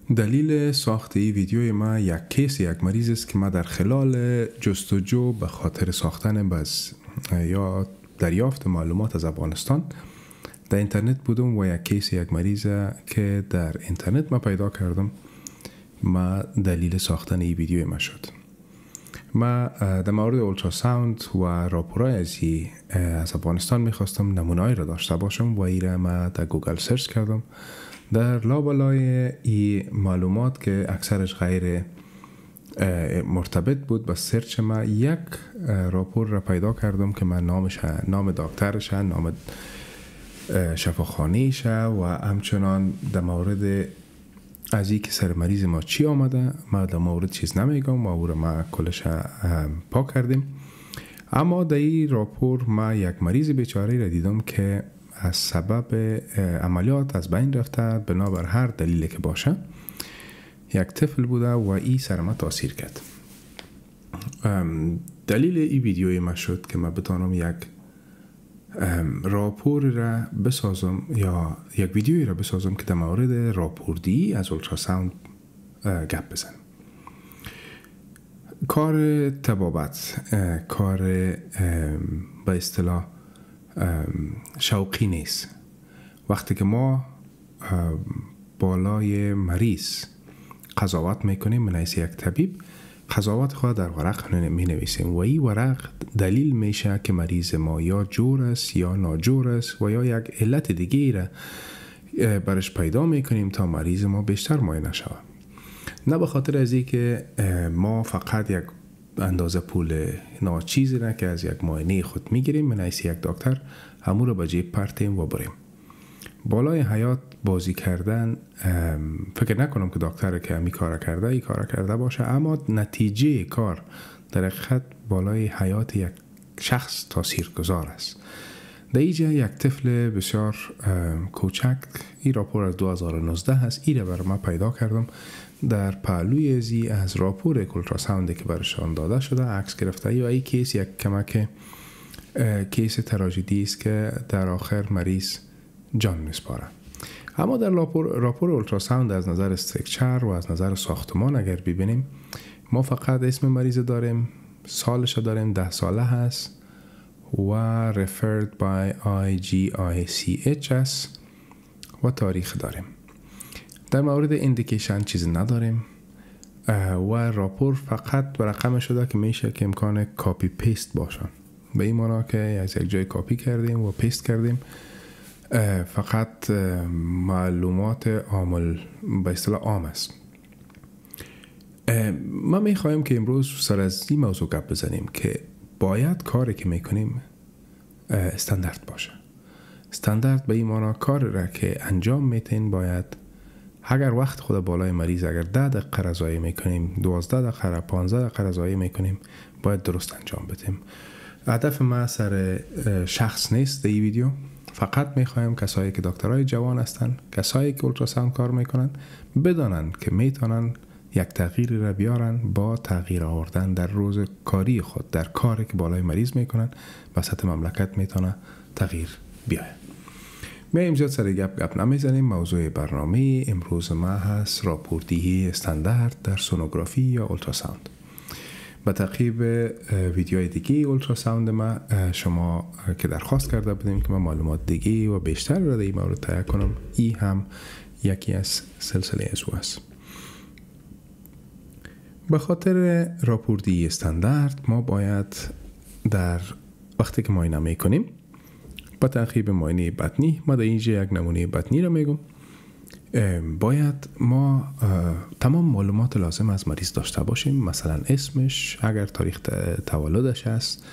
دلیل ساخت این ویدیوی ما یک کیس یک مریض است که ما در خلال جستجو به خاطر ساختن یا دریافت معلومات از افغانستان در اینترنت بودم و یک کیس یک مریض که در اینترنت ما پیدا کردم ما دلیل ساختن این ویدیوی ما شد. ما در مورد اولتراساوند و راپورای از افغانستان میخواستم نمونه‌ای را داشته باشم و ایره ما در گوگل سرچ کردم. در لابلای این معلومات که اکثرش غیر مرتبط بود با سرچ ما یک راپور را پیدا کردم که من نام دکترش، نام شفاخانه‌ش و همچنان در مورد از این که سر مریض ما چی آمده ما در مورد چیز نمیگم و او را ما کلش پاک کردیم. اما در این راپور ما یک مریض بیچاره را دیدم که از سبب عملیات از بین رفته بنابر هر دلیلی که باشه. یک طفل بوده و این سر ما تاثیر کرد. دلیل این ویدیوی ما شد که ما بتانم یک راپور را بسازم یا یک ویدیویی را بسازم که در مورد راپوردهی از اولتراساوند گپ بزنم. کار طبابت، کار به اصطلاح شوقی نیست. وقتی که ما بالای مریض قضاوت میکنیم من حیث یک طبیب، قضاوت خود در ورق می نویسیم و این ورق دلیل میشه که مریض ما یا جور است یا ناجور است و یا یک علت دیگه را برش پیدا میکنیم تا مریض ما بیشتر معاینه شود. نه به خاطر از این که ما فقط یک اندازه پول ناچیزی را که از یک معاینه خود میگیریم من حیث یک دکتر همون را به جیب پرتیم و بریم. بالای حیات بازی کردن فکر نکنم که دکتر که همی کار کرده باشه، اما نتیجه کار در حقیقت بالای حیات یک شخص تاثیر گذار است. در اینجا یک طفل بسیار کوچک، این راپور از 2019 هست، این را برای ما پیدا کردم در پهلوی از راپور اولتراساوند که برشان داده شده عکس گرفته. یا این کیس یک کمک کیس تراژدی است که در آخر مریض جان میسپاره. اما در راپور اولتراساوند از نظر استرکچر و از نظر ساختمان اگر ببینیم ما فقط اسم مریض داریم، سالش داریم 10 ساله هست و referred by IGICH است و تاریخ داریم. در مورد اندیکیشن چیزی نداریم و راپور فقط برقم شده که میشه که امکان کاپی پیست باشن، به این معنی که از یک جای کاپی کردیم و پیست کردیم. فقط معلومات عامل به اصطلاح عام است. ما میخوایم که امروز سر از این موضوع گپ بزنیم که باید کاری که میکنیم استاندارد باشه. استاندارد به این معنی کار را که انجام میتین باید اگر وقت خود بالای مریض اگر 10 دقیقه رضایی میکنیم، 12 دقیقه 15 دقیقه رضایی میکنیم باید درست انجام بدیم. هدف ما سر شخص نیست در این ویدیو، فقط میخوایم کسایی که دکترای جوان هستن، کسایی که اولتراساوند کار میکنن بدانن که میتونن یک تغییری را بیارن با تغییر آوردن در روز کاری خود، در کاری که بالای مریض میکنن وسط مملکت میتونه تغییر بیاره. ما زیاد سر گپ نمیزنیم. موضوع برنامه امروز ما هست راپوردهی استاندارد در سونوگرافی یا اولتراساوند. به تعقیب ویدیوهای دیگه اولتراساوند ما شما که درخواست کرده بودیم که من معلومات دیگه و بیشتر را در این مورد تهیه کنم، این هم یکی از سلسله از او است. به خاطر راپوردهی استاندارد ما باید در وقتی که معاینه میکنیم با تعقیب معاینه بطنی، ما در اینجا یک نمونه بطنی را میگم، باید ما تمام معلومات لازم از مریض داشته باشیم. مثلا اسمش، اگر تاریخ تولدش است،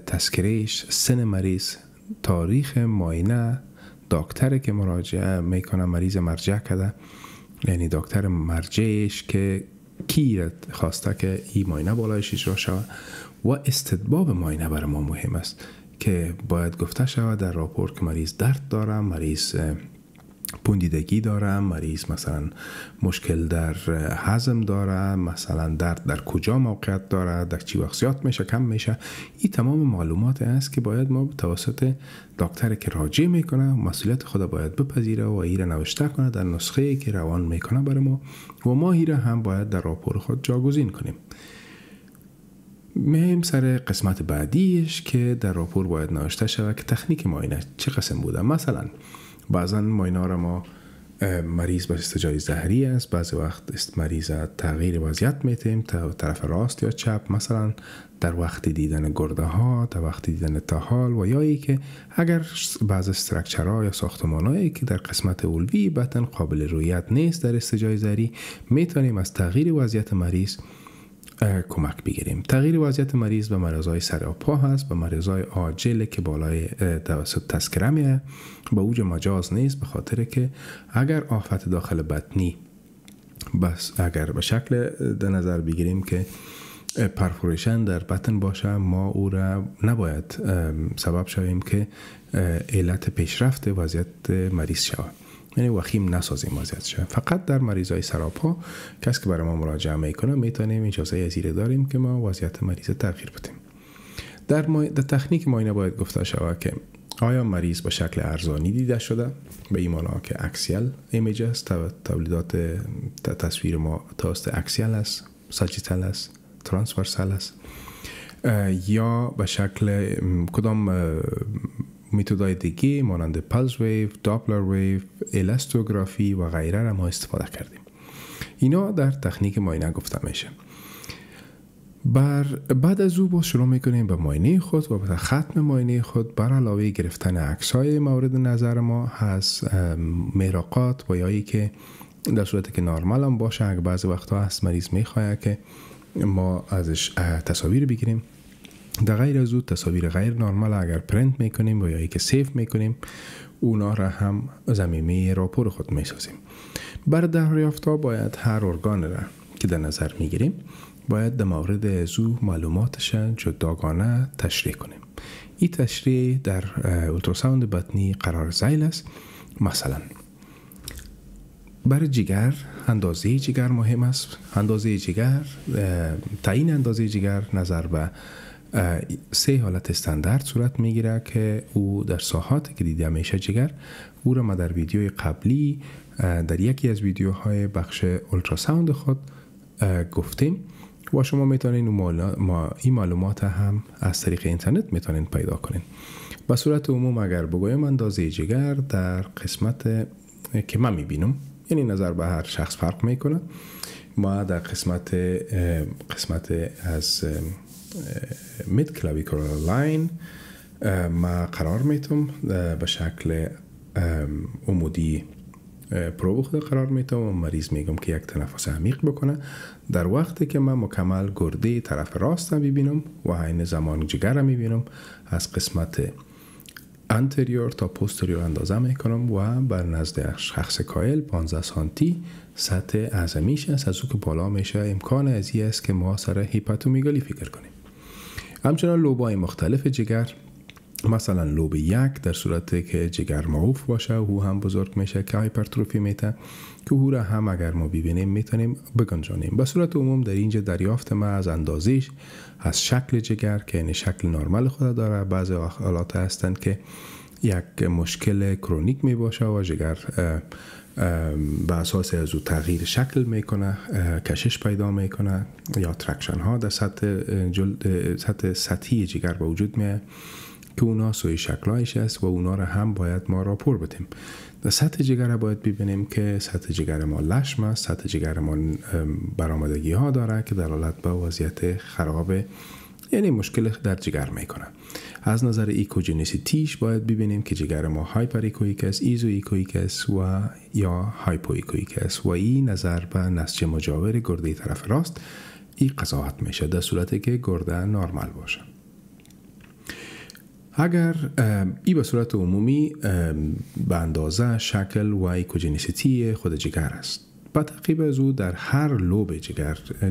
تذکرهش، سن مریض، تاریخ معاینه، دکتری که مراجعه میکنه مریض مرجع کرده، یعنی دکتر مرجعش که کی خواسته که این معاینه بالایش اجرا شود و استدباب معاینه برای ما مهم است که باید گفته شود در راپور که مریض درد داره، مریض پوندیدگی داره، مریض مثلا مشکل در هضم داره، مثلا درد در کجا موقعیت داره، در چی وقت زیاد میشه کم میشه. این تمام معلومات است که باید ما توسط دکتر که راجع میکنه مسئولیت خود باید بپذیره و ایره نوشته کنه در نسخه که روان میکنه برای ما و ما ایره هم باید در راپور خود جاگزین کنیم. مهم سر قسمت بعدیش که در راپور باید نوشته شود که تکنیک معاینه چه قسم بوده. مثلا بعضا معاینه را ما مریض با استجای ظهری است، بعضی وقت مریض تغییر وضعیت میتیم طرف راست یا چپ، مثلا در وقت دیدن گرده ها، در وقت دیدن تاحال و یا ای که اگر بعض استرکچرها یا ساختمانهایی که در قسمت علوی بطن قابل رویت نیست در استجای ظهری میتونیم از تغییر وضعیت مریض کمک بگیریم. تغییر وضعیت مریض به مریضای سر و پا هست، به مریضای عاجل که بالای توسط تذکره میه، به اوج مجاز نیست، به خاطر که اگر آفت داخل بطنی بس اگر به شکل در نظر بگیریم که پرفوریشن در بطن باشه، ما او را نباید سبب شویم که علت پیشرفت وضعیت مریض شود، یعنی وخیم نسازیم وضعیتش. فقط در مریضای سراپا کسی که برای ما مراجعه میکنه میتونیم اجازه ازیره داریم که ما وضعیت مریض تغییر بدیم. در تکنیک معاینه باید گفته شود که آیا مریض به شکل ارزانی دیده شده، به این معنی که اکسیال ایمیج است، تولیدات تصویر ما توسط اکسیال است، ساجیتال است، ترانسورسال است، یا به شکل کدام میتودهای دیگه مانند پلس ویو، داپلر ویو، الاستوگرافی و غیره را ما استفاده کردیم. اینا در تکنیک معاینه گفته میشه. بعد از او شروع میکنیم به معاینه خود و به ختم معاینه خود بر علاوه گرفتن عکس‌های مورد نظر ما هست مراقات و یایی که در صورتی که نرمال هم باشه، اگه بعضی وقتا هست مریض میخواد که ما ازش تصاویر بگیریم. در غیر از او تصاویر غیر نرمال اگر پرینت میکنیم و یا ای که سیف میکنیم اونا را هم ضمیمه راپور خود میسازیم. برای دریافت باید هر ارگان را که در نظر میگیریم باید در مورد از او معلوماتش جداگانه تشریح کنیم. این تشریح در اولتراساوند بطنی قرار ذیل است. مثلا برای جگر اندازه جگر مهم است. اندازه جگر، تعیین اندازه جگر نظر به 3 حالت استاندارد صورت میگیره که او در ساحاتی که دیده میشه جگر، او را ما در ویدیوی قبلی در یکی از ویدیوهای بخش اولتراساوند خود گفتیم و شما میتونین این معلومات هم از طریق اینترنت میتونین پیدا کنین. به صورت عموم اگر بگویم اندازه جگر در قسمت که من میبینم، یعنی نظر به هر شخص فرق میکنه، ما در قسمت از مید کلاویکولار لاین ما قرار میتم به شکل عمودی پرو خود قرار میتم و مریض میگم که یک تنفس عمیق بکنه. در وقتی که من مکمل گرده طرف راست هم میبینم و عین زمان جگر هم میبینم، از قسمت انتریور تا پوستریور اندازه میکنم و بر نزد شخص کایل 15 سانتی سطح اعظمیش است. از او که بالا میشه امکان ازی است که ما سر هیپاتومیگالی فکر کنیم. همچنان لوبای مختلف جگر، مثلا لوب 1 در صورتی که جگر معوف باشه او هم بزرگ میشه که هایپرتروفی میته که او را هم اگر ما ببینیم میتونیم بگنجانیم. به صورت عموم در اینجا دریافت ما از اندازش، از شکل جگر که این شکل نرمال خود داره. بعضی حالات هستند که یک مشکل کرونیک می باشه و جگر به اساس از او تغییر شکل میکنه، کشش پیدا میکنه یا ترکشن ها در سطح سطحی جگر به وجود میاد که اونا سوی شکلایش است و اونا را هم باید ما راپور بدیم. در سطح جگر باید ببینیم که سطح جگر ما لشم است، سطح جگر ما برآمدگی ها داره که در حالت به وضعیت خراب، یعنی مشکل در جگر میکنه. از نظر ایکوجنیسیتیش باید ببینیم که جگر ما هایپر ایکویک است، ایزو ایکویک است و یا هایپو ایکویک است و این نظر به نسج مجاور گرده طرف راست این قضاوت میشه در صورتی که گرده نرمال باشه. اگر این به صورت عمومی به اندازه شکل و ایکوجنیسیتی خود جگر است. با تعقیب از او در هر لوب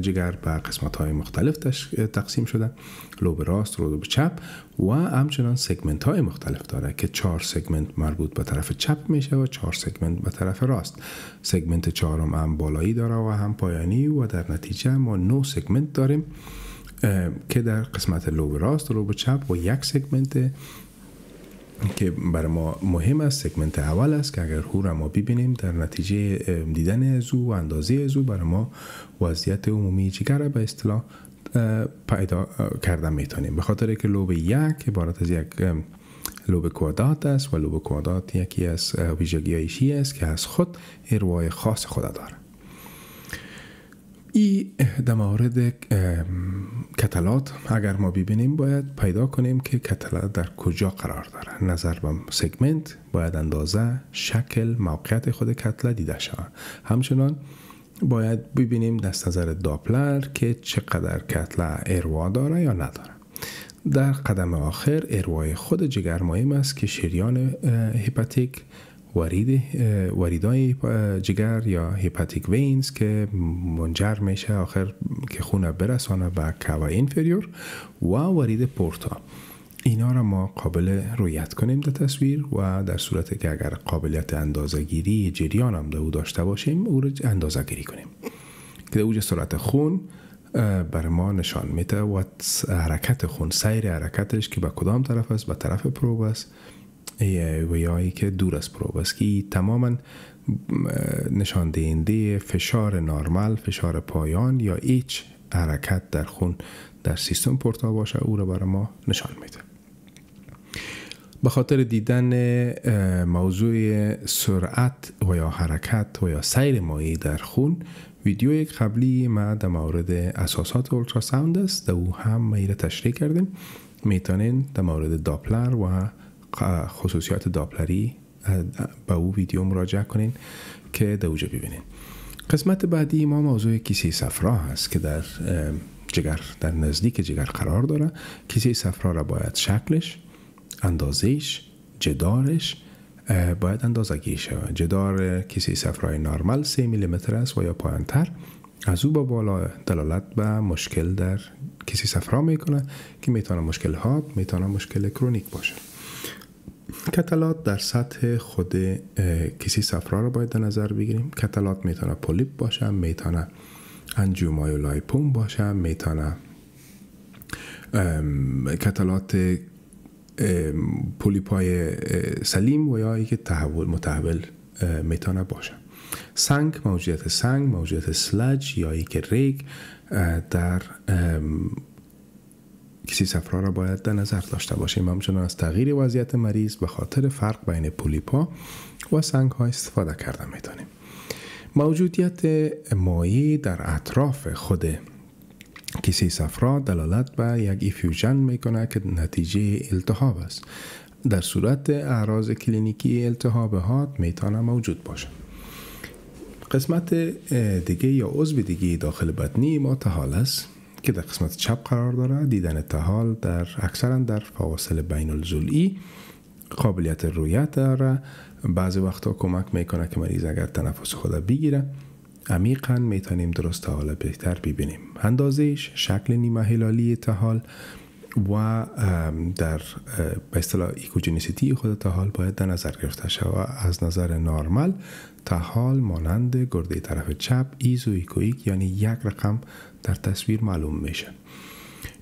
جگر به قسمت‌های مختلف تقسیم شده، لوب راست، لوب چپ و همچنان سگمنت‌های مختلف داره که 4 سگمنت مربوط به طرف چپ میشه و 4 سگمنت به طرف راست. سگمنت چهارم هم بالایی داره و هم پایانی و در نتیجه ما 9 سگمنت داریم که در قسمت لوب راست و لوب چپ و 1 سگمنت که برای ما مهم است، سگمنت اول است که اگر او را ما ببینیم در نتیجه دیدن از او و اندازه از او برای ما وضعیت عمومی جگر را به اصطلاح پیدا کردن میتونیم. به خاطر که لوب 1 عبارت از یک لوب کوادرات است و لوب کوادرات یکی از ویژگی‌هایش است که از خود اروای خاص خود داره. این در مورد کتلات اگر ما ببینیم باید پیدا کنیم که کتلات در کجا قرار داره. نظر به سگمنت باید اندازه، شکل، موقعیت خود کتله دیده شود. همچنان باید ببینیم دست نظر داپلر که چقدر کتله اروا داره یا نداره. در قدم آخر اروای خود جگر مهم است که شریان هپاتیک، وریدای جگر یا هپاتیک وینز که منجر میشه آخر که خون برسانه به کاوا اینفریور و ورید پورتا، اینا را ما قابل رویت کنیم در تصویر و در صورتی که اگر قابلیت اندازه‌گیری جریان هم او داشته باشیم او را اندازه‌گیری کنیم که اوج سرعت خون برای ما نشان میده و حرکت خون، سیر حرکتش که به کدام طرف است، به طرف پروب است و یا که دور از پروب است که تماما نشان دهنده فشار نرمال، فشار پایان یا هیچ حرکت در خون در سیستم پورتا باشه او را برای ما نشان میده. به خاطر دیدن موضوع سرعت و یا حرکت و یا سیر مایع در خون، ویدیوی قبلی ما در مورد اساسات اولتراساوند است، در او هم میره تشریح کردیم. میتونین در مورد داپلر و خصوصیات داپلری به او ویدیو مراجعه کنین که در اوجه ببینین. قسمت بعدی ما موضوع کیسه صفرا هست که در جگر، در نزدیک جگر قرار داره. کیسه صفرا را باید شکلش، اندازهش، جدارش باید اندازه گیری شود. جدار کیسه صفرای نرمال 3 میلیمتر است و یا پایین‌تر. از او با بالا دلالت به مشکل در کیسه صفرا میکنه که میتونه مشکل حاد، میتونه مشکل کرونیک باشه. کتلات در سطح خود کیسه صفرا رو باید در نظر بگیریم. کتلات میتونه پولیپ باشه، میتونه انجیومایولالیپوم باشه، میتونه کتلات پولیپای سلیم و یا ای که متحول میتونه باشه. سنگ، موجودیت سلج یا ای که ریگ در کیسه صفرا را باید در نظر داشته باشیم. همچنان از تغییر وضعیت مریض به خاطر فرق بین پولیپا و سنگ ها استفاده کرده میتونیم. موجودیت مایع در اطراف خود کیسه صفرا دلالت به یک ایفیوژن میکنه که نتیجه التهاب است. در صورت اعراض کلینیکی التهاب حاد میتونه موجود باشه. قسمت دیگه یا عضو دیگه داخل بدنی ما تهال است که در قسمت چپ قرار داره. دیدن تهال اکثرا در فواصل بین الضلعی قابلیت رویت داره. بعضی وقتا کمک میکنه که مریض اگر تنفس خود بگیره عمیقاً میتونیم درست تهال بهتر ببینیم. اندازهش، شکل نیمه هلالی تهال و در به اصطلاح ایکوجنیسیتی خود تهال باید در نظر گرفته شود. از نظر نرمال تهال مانند گرده طرف چپ ایزو ایکویک یعنی یک رقم در تصویر معلوم میشه.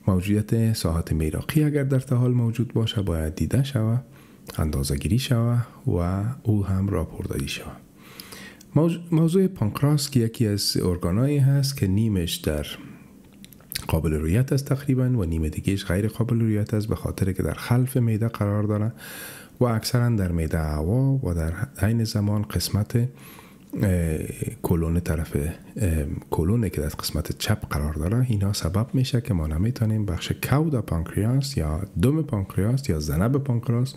موجودیت ساحات میراقی اگر در تهال موجود باشه باید دیده شود، اندازه گیری شود و او هم راپور دادی شود. موضوع پانکراس که یکی از ارگانایی هست که نیمش در قابل رویت است تقریبا و نیم دیگهش غیر قابل رویت است، به خاطر که در خلف معده قرار داره و اکثرا در معده هوا و در عین زمان قسمت کلون طرف کلونه که در قسمت چپ قرار داره. اینا سبب میشه که ما نمیتونیم بخش کود پانکریاس یا دم پانکریاس یا ذنب پانکریاس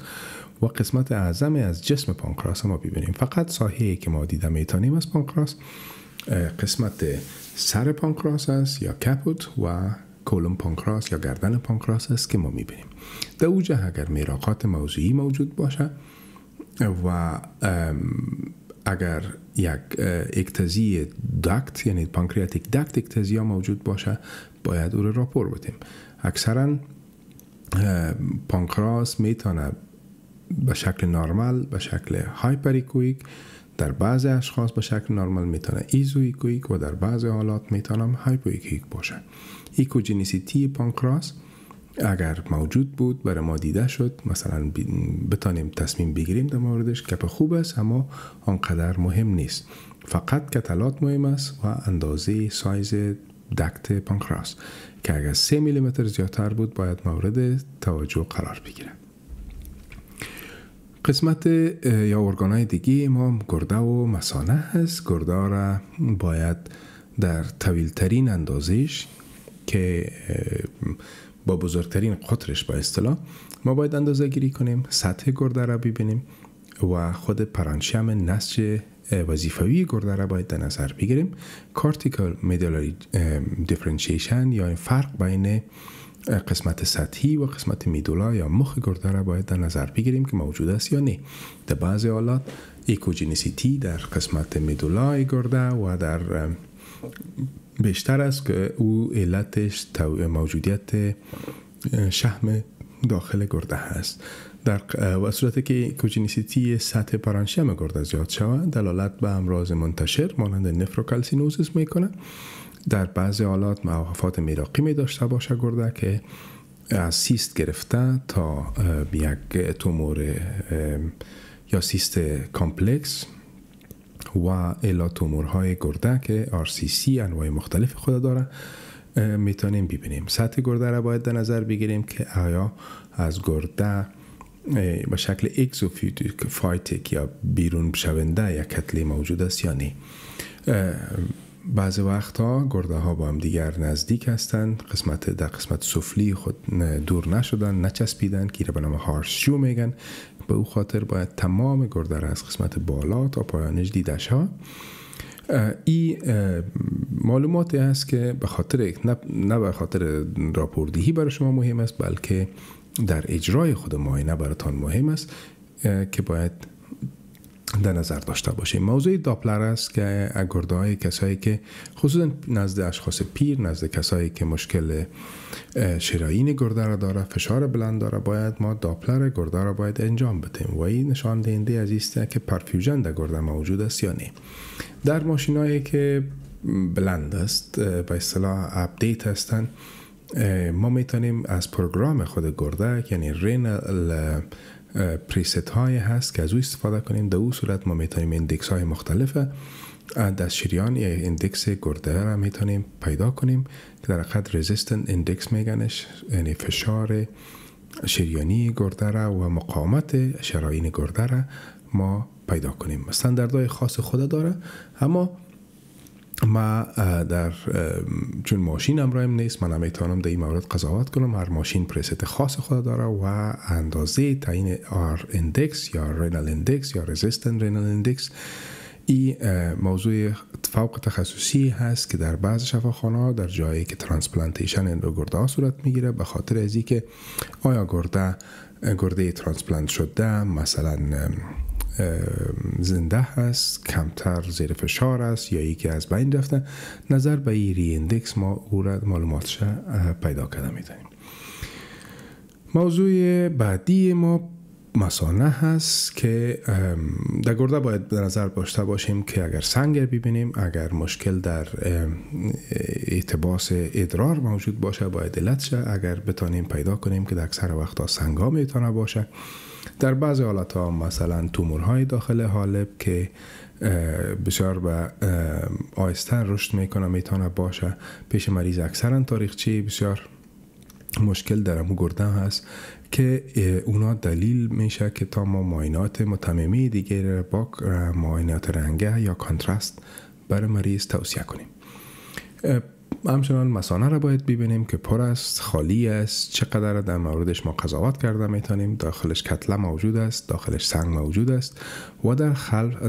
و قسمت اعظم از جسم پانکراس ما ببینیم. فقط ساحه‌ای که ما دیده میتونیم از پانکراس قسمت سر پانکراس است یا کپوت و کولوم پانکراس یا گردن پانکراس است که ما میبینیم. در اوجه اگر میراقات موضعی موجود باشه و اگر یک اکتازی داکت یعنی پانکریاتیک داکت اکتازیا موجود باشه باید او رو راپور بدیم. اکثرا پانکراس میتونه به شکل نرمال، به شکل هایپریکویک، در بعضی اشخاص به شکل نرمال میتونه ایزویکویک و در بعضی حالات میتونه هایپویکویک باشه. ایکوجنیسیتی پانکراس اگر موجود بود برای ما دیده شد، مثلا بتانیم تصمیم بگیریم در موردش که خوب است اما آنقدر مهم نیست. فقط کتلات مهم است و اندازه سایز دکت پانکراس که اگر 3 میلیمتر زیادتر بود باید مورد توجه قرار بگیره. قسمت یا ارگانهای دیگه ما گرده و مثانه هست. گرده را باید در طویل ترین اندازش که با بزرگترین قطرش به اصطلاح ما باید اندازه گیری کنیم، سطح گرده را ببینیم و خود پرانشیم نسج وظیفوی گرده را باید در نظر بگیریم. کورتیکال میدولاری دیفرنشیشن یا فرق بین قسمت سطحی و قسمت میدولا یا مخ گرده را باید در نظر بگیریم که موجود است یا نه. در بعضی حالات ایکوجنیسیتی در قسمت میدولای گرده و در بیشتر است که او علتش موجودیت شحم داخل گرده هست. در صورتی که ایکوجنیسیتی سطح پرانشیم گرده زیاد شود دلالت به امراض منتشر مانند نفروکالسینوزیس میکنه. در بعضی حالات مضاعفات میراقی می داشته باشه گرده که از سیست گرفته تا یک تومور یا سیست کامپلکس و الی تومورهای گرده که RCC انواع مختلف خود داره میتونیم ببینیم. سطح گرده را باید در نظر بگیریم که آیا از گرده به شکل اکزوفایتیک یا بیرون شونده یک کتله موجود است یا نه. بعضی وقتها گرده ها با هم دیگر نزدیک هستند، در قسمت سفلی خود دور نشدن، نچسبیدن که به نام هارسشو میگن. به او خاطر باید تمام گرده را از قسمت بالا تا پایانش دیده شود. این معلوماتی است که به خاطر نه به خاطر راپوردهی برای شما مهم است بلکه در اجرای خود معاینه براتان مهم است که باید در نظر داشته باشیم. موضوع داپلر است که گرده های کسایی که خصوصا نزد اشخاص پیر، نزد کسایی که مشکل شرايين گرده را داره، فشار بلند داره، باید ما داپلر گرده را باید انجام بدیم و این نشان دهنده از است که پرفیوژن در گرده موجود است یا نه. در ماشینایی که بلند است به اصطلاح اپدیت هستند ما میتونیم از پروگرام خود گرده یعنی رینال پریست های هست که از او استفاده کنیم. در او صورت ما میتونیم ایندکس های مختلف از شریان یا ایندکس گرده را میتونیم پیدا کنیم که در حقیقت رزیستنت ایندکس میگنش، یعنی فشار شریانی گرده را و مقاومت شرايين گرده را ما پیدا کنیم. استانداردهای خاص خود داره اما ما چون ماشین امرایم نیست من نمیتونم در این مورد قضاوت کنم. هر ماشین پریست خاص خود داره و اندازه تعیین آر ایندکس یا رینال ایندکس یا رزیستنت رینال ایندکس این موضوع فوق تخصصی هست که در بعض شفاخانه‌ها در جایی که ترانسپلانتیشن این گرده ها صورت میگیره به خاطر ازی که آیا گرده ترانسپلانت شده مثلا زنده هست، کمتر زیر فشار است یا یکی از بین رفته، نظر به این ری ایندکس ما او را معلوماتش پیدا کرده میتونیم. موضوع بعدی ما مثانه هست که در گرده باید در نظر داشته باشیم که اگر سنگ ببینیم، اگر مشکل در ارتباط ادرار موجود باشه باید علت شه. اگر بتانیم پیدا کنیم که در اکثر وقتا سنگ ها میتونه باشه. در بعضی حالات ها مثلا تومورهای داخل حالب که بسیار به آهسته رشد میکنه میتونه باشه. پیش مریض اکثرا تاریخچه بسیار مشکل در امو گرده هست که اونا دلیل میشه که تا ما معاینات متممی دیگر با معاینات رنگه یا کانترست برای مریض توصیه کنیم. همچنان مثانه را باید ببینیم که پر است، خالی است، چقدر در موردش ما قضاوت کرده میتونیم. داخلش کتله موجود است، داخلش سنگ موجود است و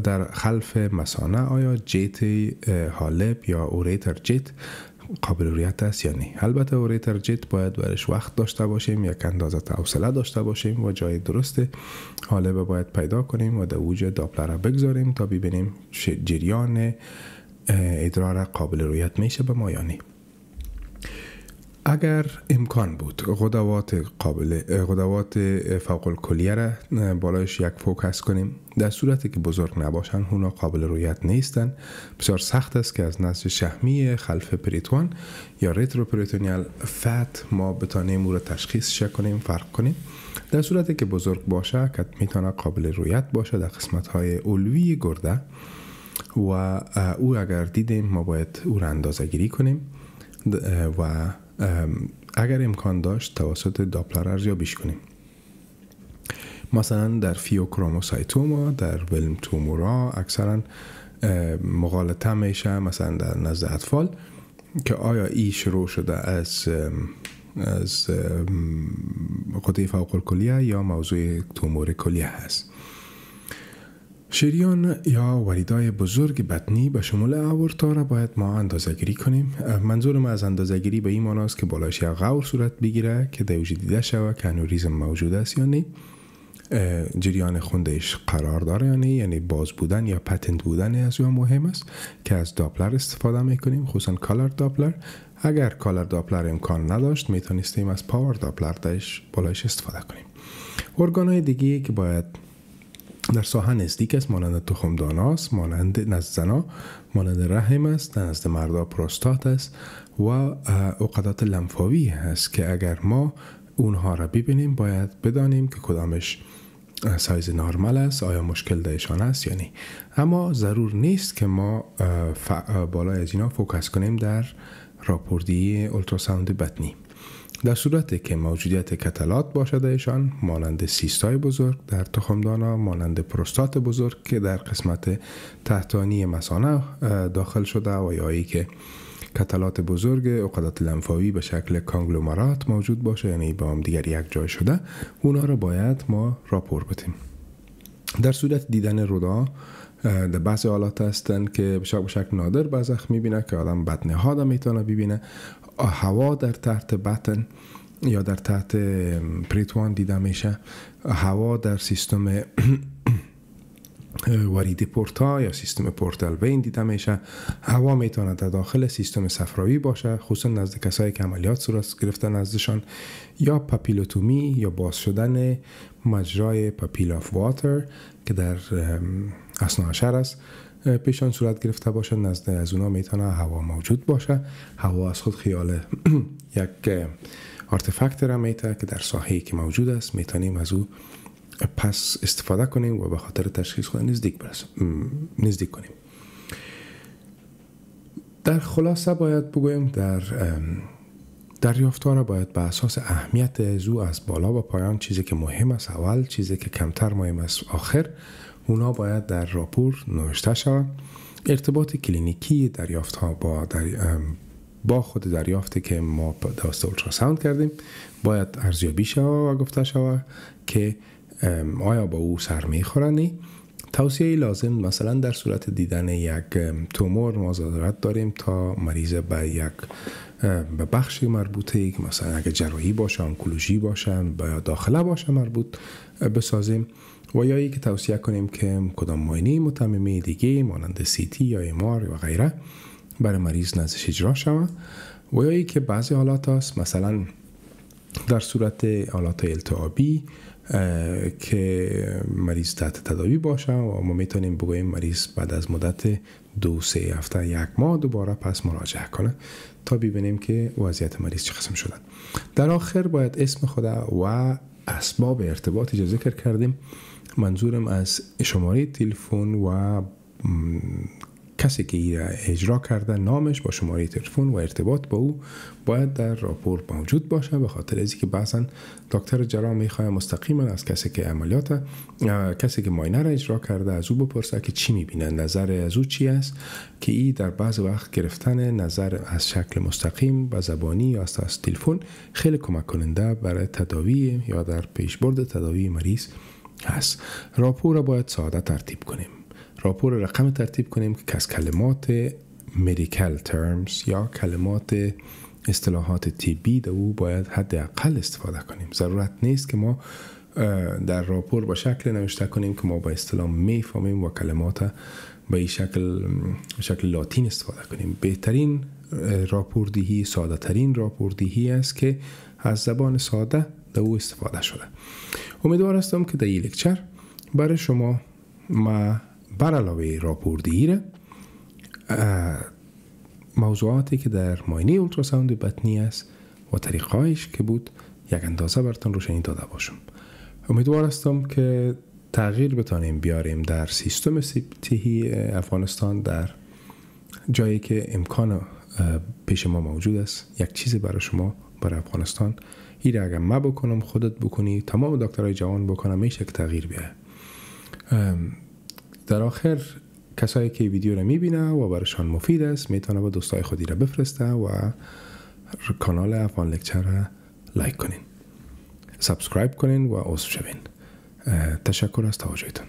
در خلف مثانه آیا جیت حالب یا اوریتر جیت قابل رویت است یا نه. البته اوراتر جت باید برش وقت داشته باشیم، یک اندازه حوصله داشته باشیم و جای درست حالبه باید پیدا کنیم و در اوج داپلر را بگذاریم تا ببینیم جریان ادرار قابل رویت میشه به ما یا نه. اگر امکان بود غدوات فوق الکلیه را بالایش یک فوکس کنیم، در صورتی که بزرگ نباشن اونا قابل رویت نیستن. بسیار سخت است که از نسج شحمی خلف پریتوان یا ریتروپریتونیال فت ما بتانیم او را تشخیص کنیم، فرق کنیم. در صورتی که بزرگ باشه که میتونه قابل رویت باشه در قسمت های علوی گرده و او اگر دیدیم ما باید او را اندازه گیری کنیم و اگر امکان داشت توسط داپلر ارزیابیش کنیم. مثلا در فیوکروموسایتوما، در ولم تومورا اکثرا مغالطه میشه مثلا در نزد اطفال که آیا ای شروع شده از غده فوق الکلیه یا موضوع تومور کلیه هست. شریان یا وریدای بزرگ بطنی به شمول آورتا را باید ما اندازه گیری کنیم. منظورم از اندازه گیری به این معنی است که بالایش یا غور صورت بگیره که در وجود دیده شود که انوریزم موجود است یا نه، جریان خوندش قرار داره یا نه، یعنی باز بودن یا پتنت بودن از اون مهم است که از داپلر استفاده میکنیم، خصوصا کالر داپلر. اگر کالر داپلر امکان نداشت میتونستیم از پاور داپلر بالایش استفاده کنیم. ارگانهای دیگه که باید در ساحه نزدیک است مانند تخمدان است، مانند نزد زنا مانند رحم است، نزد مردا پروستات است و عقدات لنفاوی است که اگر ما اونها را ببینیم باید بدانیم که کدامش سایز نرمال است، آیا مشکل درشان است یا نه. اما ضرور نیست که ما بالای از اینا فوکس کنیم در راپوردی اولتراساوند بطنی. در صورتی که موجودیت کتلات باشد ایشان مانند سیستای بزرگ در تخمدانا، مانند پروستات بزرگ که در قسمت تحتانی مثانه داخل شده و یا ای که کتلات بزرگ عقدات لنفاوی به شکل کانگلومرات موجود باشه، یعنی با هم دیگر یک جای شده، اونا رو باید ما راپور بدیم. در صورت دیدن رودا در بعضی حالات هستند که به شکل نادر بزخ میبینه که آدم بطن ها میتونه ببینه. هوا در تحت بطن یا در تحت پریتوان دیده میشه. هوا در سیستم ورید پورتا یا سیستم پورتال وین دیده میشه. هوا میتونه در داخل سیستم صفراوی باشه، خصوصا نزد کسایی که عملیات صورت گرفته نزدشان، یا پاپیلوتومی یا باز شدن مجرای پاپیل آف واتر که در اثناء شر است پیشان صورت گرفته باشه. نزد از اونا میتونه هوا موجود باشه. هوا از خود خیال یک آرتفکت را میته که در ساحه‌ای که موجود است میتونیم از او پس استفاده کنیم و به خاطر تشخیص خود نزدیک کنیم. در خلاصه باید بگویم در دریافت‌ها را باید به اساس اهمیت زو از بالا و پایان، چیزی که مهم است اول، چیزی که کمتر مهم است آخر، اونا باید در راپور نوشته شود. ارتباط کلینیکی دریافت‌ها با خود دریافتی که ما توسط اولتراساوند کردیم باید ارزیابی شود و گفته شود که آیا با او سر میخورن. توصیه لازم مثلا در صورت دیدن یک تومور ما ضرورت داریم تا مریض به بخش مربوطه که مثلا اگه جراحی باشه، آنکولوژی باشه، یا داخله باشه مربوط بسازیم، و یا ای که توصیه کنیم که کدام معاینه متممه دیگه مانند CT یا MR و غیره برای مریض نزدش اجرا شود، و یا ای که بعضی حالات هست مثلا در صورت حالات التهابی که مریض تحت تداوی باشه و ما میتونیم بگوییم مریض بعد از مدت 2-3 هفته 1 ماه دوباره پس مراجعه کنه تا ببینیم که وضعیت مریض چه قسم شده. در آخر باید اسم خود و اسباب ارتباطی که ذکر کردیم، منظورم از شماره تلفن و کسی که این اجرا کرده نامش با شماره تلفن و ارتباط با او باید در راپور موجود باشه، به خاطر از اینکه بعضا دکتر جراح میخواد مستقیما از کسی که کسی که معاینه را اجرا کرده از او بپرسه که چی میبینه، نظر از او چی است، که این در بعض وقت گرفتن نظر از شکل مستقیم و زبانی یا از تلفن خیلی کمک کننده برای تداوی یا در پیشبرد تداوی مریض هست. راپور را باید ساده ترتیب کنیم. راپور رقم ترتیب کنیم که از کلمات medical terms یا کلمات اصطلاحات طبی در او باید حداقل استفاده کنیم. ضرورت نیست که ما در راپور با شکل نوشته کنیم که ما با اصطلاح میفهمیم و کلمات به این شکل لاتین استفاده کنیم. بهترین راپوردهی، ساده ترین راپوردهی است که از زبان ساده در او استفاده شده. امیدوار هستم که در این لکچر برای شما ما بر علاوه راپوردهی را موضوعاتی که در معاینه اولتراساوند بطنی است و طریقهایش که بود یک اندازه براتون روشنی داده باشم. امیدوار هستم که تغییر بتانیم بیاریم در سیستم صحی افغانستان، در جایی که امکان پیش ما موجود است. یک چیزی برای شما، برای افغانستان، این اگر ما بکنم، خودت بکنی، تمام دکترای جوان بکنم، میشه که تغییر بیاره. در آخر کسایی که ویدیو را میبینه و برایشان مفید است میتونه با دوستای خودی را بفرسته و کانال افغان لکچر را لایک کنین، سابسکرایب کنین و عضو شوین. تشکر از توجهتون.